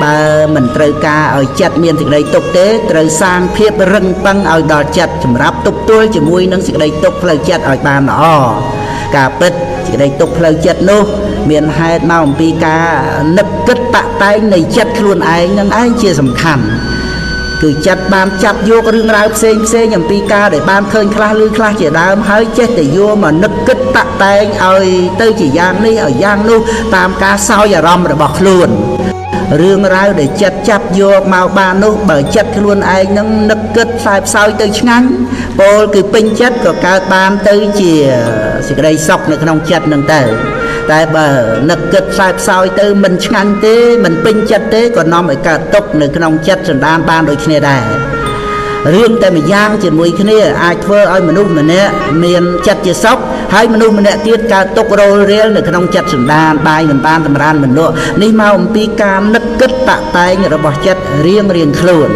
បើមិនត្រូវការឲ្យចិត្តមានសេចក្តីទុក្ខទេត្រូវសាងភាពរឹងប៉ឹងឲ្យដល់ចិត្តសម្រាប់ទប់ទល់ជាមួយនឹងសេចក្តីទុក្ខផ្លូវចិត្តឲ្យបានល្អការពិតសេចក្តីទុក្ខផ្លូវចិត្តនោះមានហេតុមកអំពីការនឹកគិតតាក់តែងនៃចិត្តខ្លួនឯងនឹងឯងជាសំខាន់គឺចិត្តបានចាប់យករឿងរ៉ាវផ្សេងអំពីការដែលបានឃើញខ្លះឬខ្លះជាដើមហើយចេះតែយកមកនឹកគិតតាក់តែងឲ្យទៅជាយ៉ាងនេះឲ្យយ៉ាងនោះតាមការសោយអារម្មណ៍របស់ខ្លួនរឿងរ៉ាវដែលចិត្តចាប់យកមកបាននោះបើចិត្តខ្លួនឯងនឹងនឹកគិតផ្សោយទៅឆ្ងាញ់ពោលគឺពេញចិត្តក៏កើតបានទៅជាសេចក្តីសុខនៅក្នុងចិត្តនឹងទៅតែបើនឹកគិតផ្សោយទៅមិនឆ្ងាញ់ទេមិនពេញចិត្តទេក៏នាំឲ្យកើតទុក្ខនៅក្នុងចិត្តសន្តានបានដូចគ្នាដែររឿងតែម្យ៉ាងជាមួយគ្នាអាចធ្វើឲ្យមនុស្សម្នាក់មានចិត្តជាសុខហើយមនុស្សម្នាក់ទៀតកើតទុក្ខរលរាលនៅក្នុងចិត្តសន្តានបាយមិនបានតម្រានមិនលក់នេះមកអំពីការនឹកគិតតាក់តែងរបស់ចិត្តរៀងខ្លួន